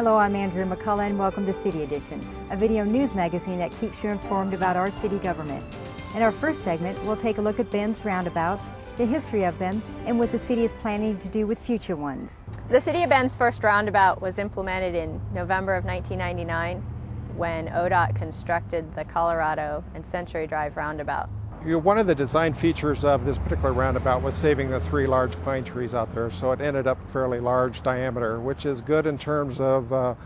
Hello, I'm Andrew McCullough and welcome to City Edition, a video news magazine that keeps you informed about our city government. In our first segment, we'll take a look at Bend's roundabouts, the history of them, and what the city is planning to do with future ones. The City of Bend's first roundabout was implemented in November of 1999 when ODOT constructed the Colorado and Century Drive roundabout. One of the design features of this particular roundabout was saving the three large pine trees out there, so it ended up fairly large diameter, which is good in terms of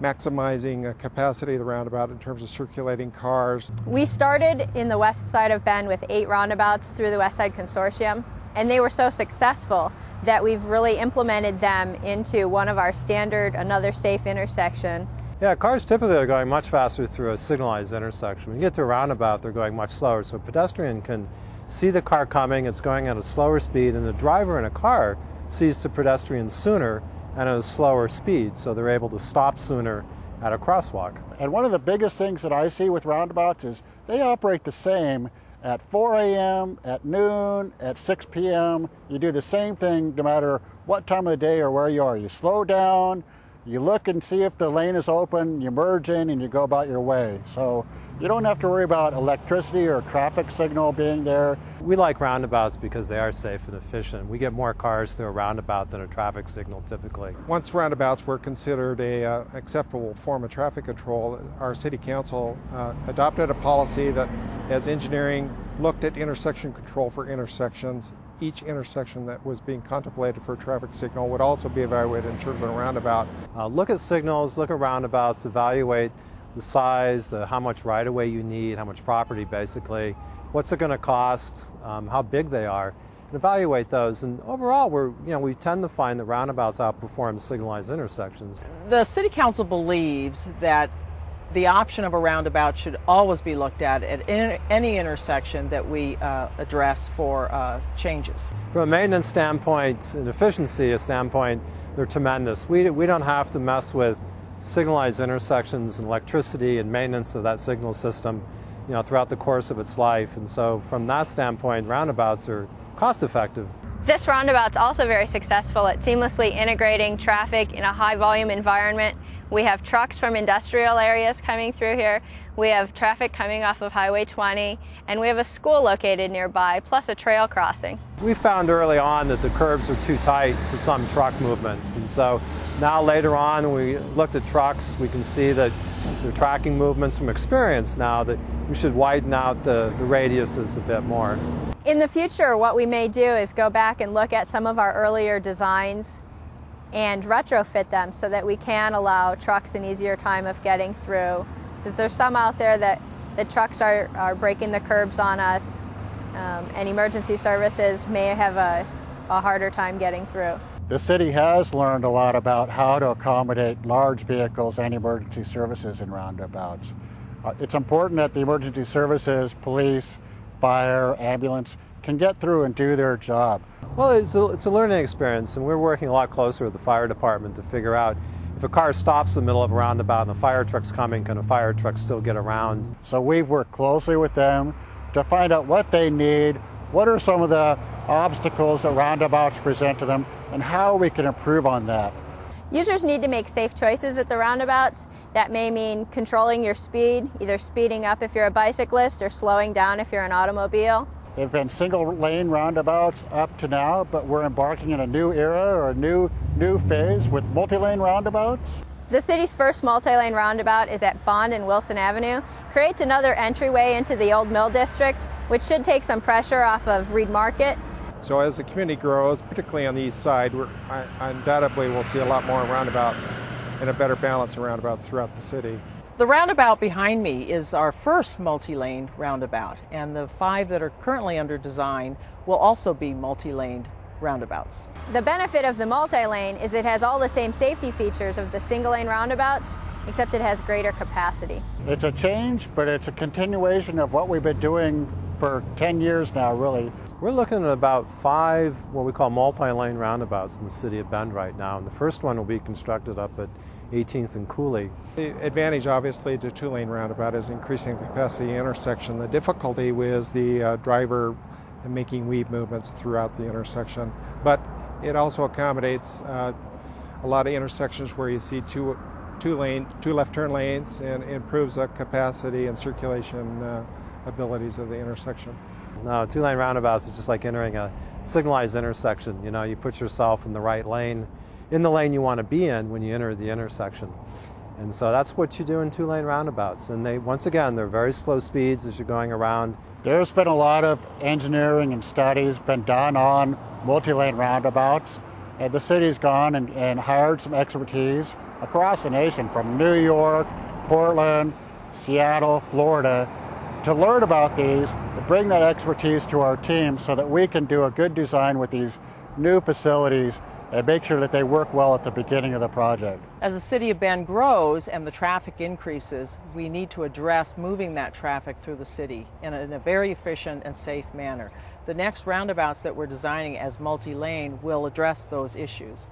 maximizing the capacity of the roundabout in terms of circulating cars. We started in the west side of Bend with 8 roundabouts through the West Side Consortium, and they were so successful that we've really implemented them into one of our standard Another Safe intersection. Yeah, cars typically are going much faster through a signalized intersection. When you get to a roundabout, they're going much slower, so a pedestrian can see the car coming, it's going at a slower speed, and the driver in a car sees the pedestrian sooner and at a slower speed, so they're able to stop sooner at a crosswalk. And one of the biggest things that I see with roundabouts is they operate the same at 4 a.m., at noon, at 6 p.m. You do the same thing no matter what time of the day or where you are. You slow down, you look and see if the lane is open, you merge in, and you go about your way. So you don't have to worry about electricity or traffic signal being there. We like roundabouts because they are safe and efficient. We get more cars through a roundabout than a traffic signal typically. Once roundabouts were considered an acceptable form of traffic control, our city council adopted a policy that, as engineering looked at intersection control for intersections, each intersection that was being contemplated for a traffic signal would also be evaluated in terms of a roundabout. Look at signals, look at roundabouts, evaluate the size, how much right-of-way you need, how much property basically, what's it going to cost, how big they are, and evaluate those. And overall, we tend to find that roundabouts outperform signalized intersections. The City Council believes that the option of a roundabout should always be looked at any intersection that we address for changes. From a maintenance standpoint and efficiency standpoint, they're tremendous. We don't have to mess with signalized intersections and electricity and maintenance of that signal system, throughout the course of its life. And so from that standpoint, roundabouts are cost effective. This roundabout's also very successful at seamlessly integrating traffic in a high volume environment. We have trucks from industrial areas coming through here. We have traffic coming off of Highway 20, and we have a school located nearby, plus a trail crossing. We found early on that the curbs are too tight for some truck movements, and so now later on when we looked at trucks, we can see that they're tracking movements from experience now that we should widen out the radiuses a bit more. In the future, what we may do is go back and look at some of our earlier designs and retrofit them so that we can allow trucks an easier time of getting through. Because there's some out there that the trucks are breaking the curbs on us, and emergency services may have a harder time getting through. The city has learned a lot about how to accommodate large vehicles and emergency services in roundabouts. It's important that the emergency services, police, fire, ambulance, can get through and do their job. Well, it's a learning experience, and we're working a lot closer with the fire department to figure out if a car stops in the middle of a roundabout and a fire truck's coming, can a fire truck still get around? So we've worked closely with them to find out what they need, what are some of the obstacles that roundabouts present to them, and how we can improve on that. Users need to make safe choices at the roundabouts. That may mean controlling your speed, either speeding up if you're a bicyclist or slowing down if you're an automobile. They've been single-lane roundabouts up to now, but we're embarking in a new era or a new phase with multi-lane roundabouts. The city's first multi-lane roundabout is at Bond and Wilson Avenue. Creates another entryway into the Old Mill District, which should take some pressure off of Reed Market. So as the community grows, particularly on the east side, undoubtedly we'll see a lot more roundabouts and a better balance of roundabouts throughout the city. The roundabout behind me is our first multi-lane roundabout, and the 5 that are currently under design will also be multi-laned roundabouts. The benefit of the multi-lane is it has all the same safety features of the single-lane roundabouts, except it has greater capacity. It's a change, but it's a continuation of what we've been doing for 10 years now, really. We're looking at about 5 what we call multi-lane roundabouts in the city of Bend right now, and the first one will be constructed up at 18th and Cooley. The advantage, obviously, to 2-lane roundabout is increasing the capacity intersection. The difficulty is the driver making weave movements throughout the intersection, but it also accommodates a lot of intersections where you see two two left turn lanes and improves the capacity and circulation abilities of the intersection. No, two-lane roundabouts is just like entering a signalized intersection. You know, you put yourself in the right lane, in the lane you want to be in when you enter the intersection. And so that's what you do in two-lane roundabouts. And once again, they're very slow speeds as you're going around. There's been a lot of engineering and studies been done on multi-lane roundabouts. And the city's gone and hired some expertise across the nation, from New York, Portland, Seattle, Florida, to learn about these, to bring that expertise to our team so that we can do a good design with these new facilities and make sure that they work well at the beginning of the project. As the city of Bend grows and the traffic increases, we need to address moving that traffic through the city in a very efficient and safe manner. The next roundabouts that we're designing as multi-lane will address those issues.